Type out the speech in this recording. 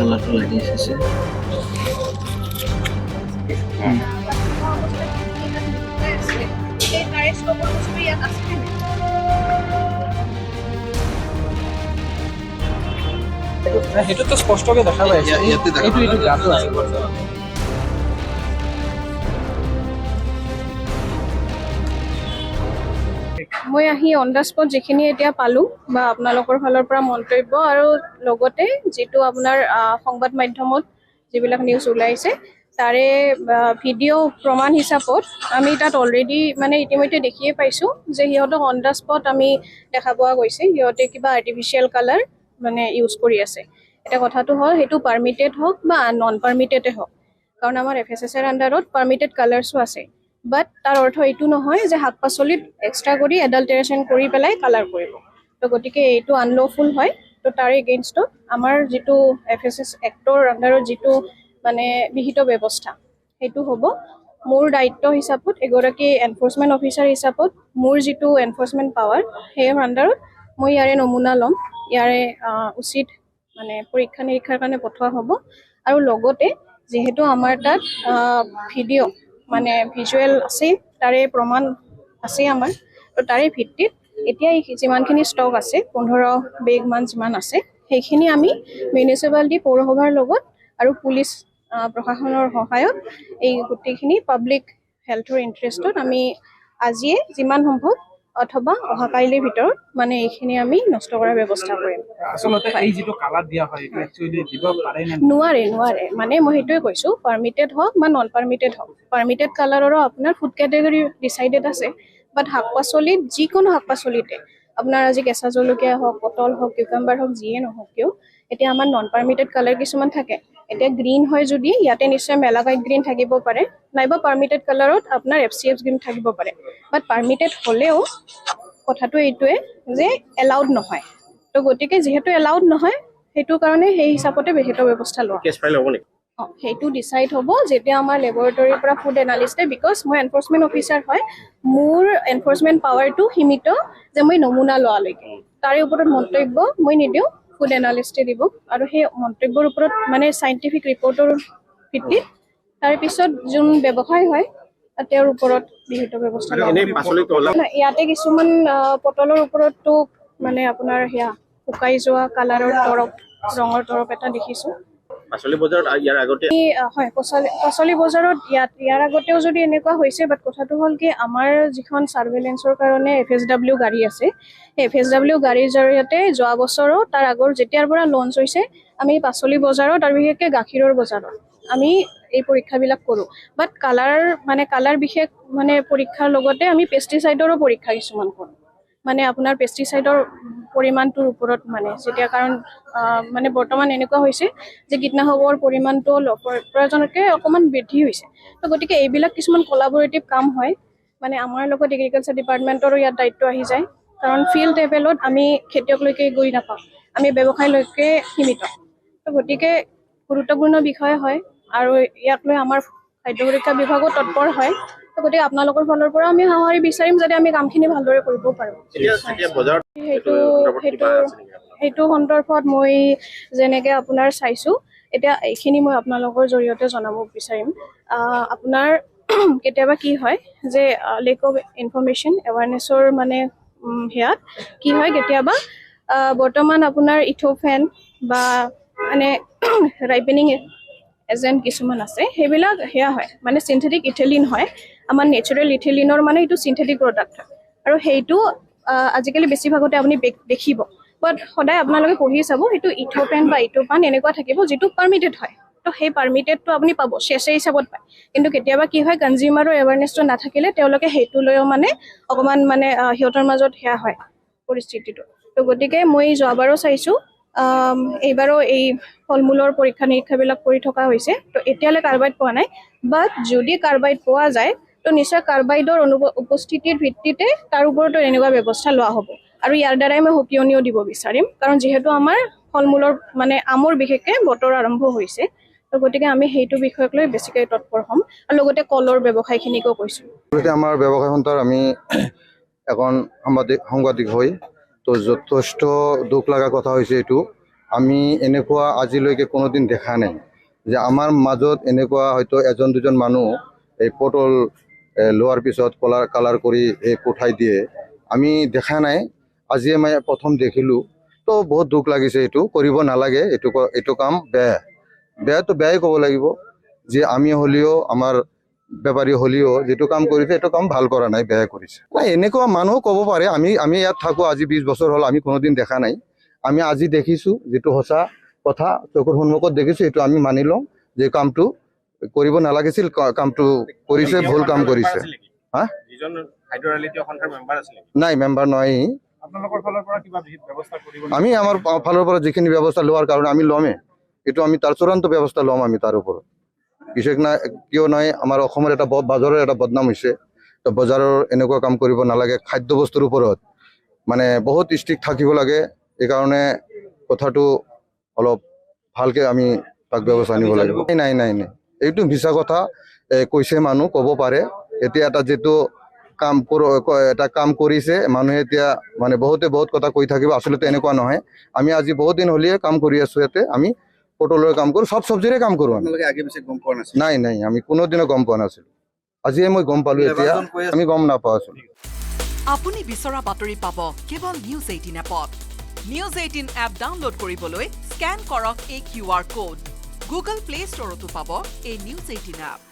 কালাৰটো লাগি আছে সেইটোতো স্পষ্টকৈ দেখা পাই আছে এইটো গাটো আছে মই আহি অন দ্য স্পট যিখিনি এতিয়া পালোঁ বা আপোনালোকৰ ফালৰ পৰা মন্তব্য আৰু লগতে যিটো আপোনাৰ সংবাদ মাধ্যমত যিবিলাক নিউজ ওলাইছে তাৰে ভিডিঅ' প্ৰমাণ হিচাপত আমি তাত অলৰেডি মানে ইতিমধ্যে দেখিয়ে পাইছোঁ যে সিহঁতক অন দ্য স্পট আমি দেখা পোৱা গৈছে সিহঁতে কিবা আৰ্টিফিচিয়েল কালাৰ মানে ইউজ কৰি আছে এটা কথাটো হ'ল সেইটো পাৰ্মিটেড হওক বা নন পাৰ্মিটেডে হওক কাৰণ আমাৰ FSSৰ আণ্ডাৰত পাৰ্মিটেড কালাৰ্ছো আছে বাট তাৰ অৰ্থ এইটো নহয় যে শাক পাচলিত এক্সট্ৰা কৰি এডাল্টাৰেশ্যন কৰি পেলাই কালাৰ কৰিব তো গতিকে এইটো আনল'ফুল হয় তো তাৰে এগেইনষ্টত আমাৰ যিটো FSS এক্টৰ আণ্ডাৰত যিটো মানে বিহিত ব্যৱস্থা সেইটো হ'ব মোৰ দায়িত্ব হিচাপত এগৰাকী এনফৰ্চমেণ্ট অফিচাৰ হিচাপত মোৰ যিটো এনফৰ্চমেণ্ট পাৱাৰ সেই আণ্ডাৰত মই ইয়াৰে নমুনা ল'ম ইয়াৰে উচিত মানে পৰীক্ষা নিৰীক্ষাৰ কাৰণে পঠোৱা হ'ব আৰু লগতে যিহেতু আমাৰ তাত ভিডিঅ' মানে ভিজুৱেল আছে তাৰে প্ৰমাণ আছে আমাৰ তো তাৰে ভিত্তিত এতিয়া যিমানখিনি ষ্টক আছে 15 বেগমান যিমান আছে সেইখিনি আমি মিউনিচিপালিটি পৌৰসভাৰ লগত আৰু পুলিচ প্ৰশাসনৰ সহায়ত এই গোটেইখিনি পাব্লিক হেল্থৰ ইণ্টাৰেষ্টত আমি আজিয়ে যিমান সম্ভৱ অথবা অহাকাইলৈৰ ভিতৰত মানে এইখিনি আমি নষ্ট কৰাৰ ব্যৱস্থা কৰিম আচলতে এই যিটো কালাৰ দিয়া হয় এইটো একচুৱেলি দিব পাৰে নে নোৱাৰে মানে মই সেইটোৱে কৈছোঁ পাৰ্মিটেড হওক বা নন পাৰ্মিটেড হওক পাৰ্মিটেড কালাৰৰো আপোনাৰ ফুড কেটেগৰী ডিচাইডেড আছে বাট শাক পাচলিত যিকোনো শাক পাচলিতে আপোনাৰ আজি কেঁচা জলকীয়া হওক পটল হওক কিউকাম্বাৰ হওক যিয়ে নহওক কিয় এতিয়া আমাৰ নন পাৰ্মিটেড কালাৰ কিছুমান থাকে এতিয়া গ্ৰীণ হয় যদি ইয়াতে নিশ্চয় মেলাকাইট গ্ৰীণ থাকিব পাৰে নাইবা পাৰ্মিটেড কালাৰত আপোনাৰ FCF গ্ৰীণ থাকিব পাৰে বাট পাৰ্মিটেড হ'লেও কথাটো এইটোৱে যে এলাউড নহয় তো গতিকে যিহেতু এলাউড নহয় সেইটো কাৰণে সেই হিচাপতে বিহিত ব্যৱস্থা লোৱা কেছ ফাইল হ'ব নেকি সেইটো ডিচাইড হ'ব যেতিয়া আমাৰ লেবৰেটৰীৰ পৰা ফুড এনালিষ্টে বিকজ মই এনফৰ্চমেণ্ট অফিচাৰ হয় মোৰ এনফৰ্চমেণ্ট পাৱাৰটো সীমিত যে মই নমুনা লোৱালৈকে তাৰে ওপৰত মন্তব্য মই নিদিওঁ ফুড এনালিষ্টে দিব আৰু সেই মন্তব্যৰ ওপৰত মানে চাইণ্টিফিক ৰিপৰ্টৰ ভিত্তিত তাৰপিছত যোন ব্যৱসায় হয় তেওঁৰ ওপৰত বিহিত ব্যৱস্থা লোৱা ইয়াতে কিছুমান পটলৰ ওপৰততো মানে আপোনাৰ সেয়া শুকাই যোৱা কালাৰৰ ৰঙৰ তৰপ এটা দেখিছোঁ পাচলি বজাৰত ইয়াৰ আগতে হয় পাচলি বজাৰত ইয়াৰ আগতেও যদি এনেকুৱা হৈছে বাট কথাটো হ'ল কি আমাৰ যিখন ছাৰ্ভেলেঞ্চৰ কাৰণে FSW গাড়ী আছে সেই FSW গাড়ীৰ জৰিয়তে যোৱা বছৰো তাৰ আগৰ যেতিয়াৰ পৰা লঞ্চ হৈছে আমি পাচলি বজাৰত আৰু বিশেষকৈ গাখীৰৰ বজাৰত আমি এই পৰীক্ষাবিলাক কৰোঁ বাট কালাৰ বিশেষ মানে পৰীক্ষাৰ লগতে আমি পেষ্টিচাইডৰো পৰীক্ষা কিছুমান কৰোঁ মানে আপোনাৰ পেষ্টিচাইডৰ পৰিমাণটোৰ ওপৰত মানে যেতিয়া কাৰণ মানে বৰ্তমান এনেকুৱা হৈছে যে কীটনাশকৰ পৰিমাণটো প্ৰয়োজনতকৈ অকণমান বৃদ্ধি হৈছে তো গতিকে এইবিলাক কিছুমান কলাবৰেটিভ কাম হয় মানে আমাৰ লগত এগ্ৰিকালচাৰ ডিপাৰ্টমেণ্টৰো ইয়াত দায়িত্ব আহি যায় কাৰণ ফিল্ড লেভেলত আমি খেতিয়কলৈকে গৈ নাপাওঁ আমি ব্যৱসায়লৈকে সীমিত তো গতিকে গুৰুত্বপূৰ্ণ বিষয় হয় আৰু ইয়াক লৈ আমাৰ খাদ্য সুৰক্ষা বিভাগো তৎপৰ হয় গতিকে আপোনালোকৰ ফালৰ পৰা আমি সঁহাৰি বিচাৰিম যাতে আমি কামখিনি ভালদৰে কৰিব পাৰোঁ সেইটো সন্দৰ্ভত মই যেনেকৈ আপোনাৰ চাইছোঁ এতিয়া এইখিনি মই আপোনালোকৰ জৰিয়তে জনাব বিচাৰিম আপোনাৰ কেতিয়াবা কি হয় যে লেক অফ ইনফৰ্মেশ্যন এৱাৰনেছৰ মানে সেয়াত কি হয় কেতিয়াবা বৰ্তমান আপোনাৰ ইথোফেন বা মানে ৰাইপেনিং এজেণ্ট কিছুমান আছে সেইবিলাক সেয়া হয় মানে চিন্থেটিক ইথিলিন হয় আমাৰ নেচাৰেল ইথিলিনৰ মানে এইটো চিন্থেটিক প্ৰডাক্ট হয় আৰু সেইটো আজিকালি বেছিভাগতে আপুনি দেখিব বাট সদায় আপোনালোকে পঢ়ি চাব সেইটো ইথোপেন বা ইথোপান এনেকুৱা থাকিব যিটো পাৰ্মিটেড হয় তো সেই পাৰ্মিটেডটো আপুনি পাব চেচে হিচাপত পায় কিন্তু কেতিয়াবা কি হয় কনজিউমাৰৰ এৱাৰনেছটো নাথাকিলে তেওঁলোকে সেইটো লৈও মানে অকণমান মানে সিহঁতৰ মাজত সেয়া হয় পৰিস্থিতিটো তো গতিকে মই যোৱাবাৰো চাইছোঁ এইবাৰো এই ফল মূলৰ পৰীক্ষা নিৰীক্ষাবিলাক কৰি থকা হৈছে তো এতিয়ালৈ কাৰ্বাইড পোৱা নাই বাট যদি কাৰ্বাইড পোৱা যায় তো নিশ্চয় কাৰ্বাইডৰ উপস্থিতিৰ ভিত্তিতে তাৰ ওপৰতো এনেকুৱা ব্যৱস্থা লোৱা হ'ব আৰু ইয়াৰ দ্বাৰাই মই সকিয়নিও দিব বিচাৰিম কাৰণ যিহেতু আমাৰ ফল মূলৰ মানে আমৰ বিশেষকৈ বতৰ আৰম্ভ হৈছে তো গতিকে আমি সেইটো বিষয়ক লৈ বেছিকৈ তৎপৰ হ'ম আৰু লগতে কলৰ ব্যৱসায়খিনিকো কৈছোঁ আমাৰ ব্যৱসায় সন্থাৰ আমি এখন সাংবাদিক হৈ তো যথেষ্ট দুখ লগা কথা হৈছে এইটো আমি এনেকুৱা আজিলৈকে কোনোদিন দেখা নাই যে আমাৰ মাজত এনেকুৱা হয়তো এজন দুজন মানুহ এই পটল লোৱাৰ পিছত কালাৰ কৰি পঠাই দিয়ে আমি দেখা নাই আজিয়ে মই প্ৰথম দেখিলোঁ তো বহুত দুখ লাগিছে এইটো কৰিব নালাগে এইটো কাম বেয়াটো বেয়াই ক'ব লাগিব যে আমি হ'লেও আমাৰ বেপাৰী হ'লেও যিটো কাম কৰিছে এইটো কাম ভাল কৰা নাই বেয়া কৰিছে নাই এনেকুৱা মানুহ ক'ব পাৰে আমি ইয়াত থাকোঁ আজি 20 বছৰ হ'ল আমি কোনোদিন দেখা নাই আমি আজি দেখিছোঁ যিটো সঁচা কথা চকুৰ সন্মুখত দেখিছোঁ এইটো আমি মানি লওঁ যে কামটো কৰিব নালাগিছিল কামটো কৰিছে ভুল কাম কৰিছে হা নাই মেম্বাৰ নহয় আমি আমাৰ ফালৰ পৰা যিখিনি ব্যৱস্থা লোৱাৰ কাৰণে আমি ল'মেই এইটো আমি তাৰ চূড়ান্ত ব্যৱস্থা ল'ম আমি তাৰ ওপৰত বিশেষ নাই কিয় নাই আমাৰ অসমৰ এটা বজাৰৰ এটা বদনাম হৈছে তো বজাৰৰ এনেকুৱা কাম কৰিব নালাগে খাদ্য বস্তুৰ ওপৰত মানে বহুত ষ্ট্ৰিক্ট থাকিব লাগে এইকাৰণে কথাটো অলপ ভালকৈ আমি তাক ব্যৱস্থা নিব লাগিব নাই এইটো মিছা কথা কৈছে মানুহ ক'ব পাৰে এতিয়া এটা যিটো এটা কাম কৰিছে মানুহে এতিয়া মানে বহুত কথা কৈ থাকিব আচলতে এনেকুৱা নহয় আমি আজি বহুত দিন হ'লেই কাম কৰি আছোঁ ইয়াতে আমি পটলৰ কাম কৰোঁ সব চব্জিৰে কাম কৰোঁ নাই আমি কোনোদিনো গম পোৱা নাছিলোঁ আজিয়ে মই গম পালোঁ এতিয়া আমি গম নাপাওঁ আছিলোঁ আপুনি বিচৰা বাতৰি পাব কেৱল নিউজ 18 এপত নিউজ 18 এপ ডাউনলোড কৰিবলৈ স্কেন কৰক এই QR কোড গুগল প্লে ষ্টৰতো পাব এই নিউজ 18 এপ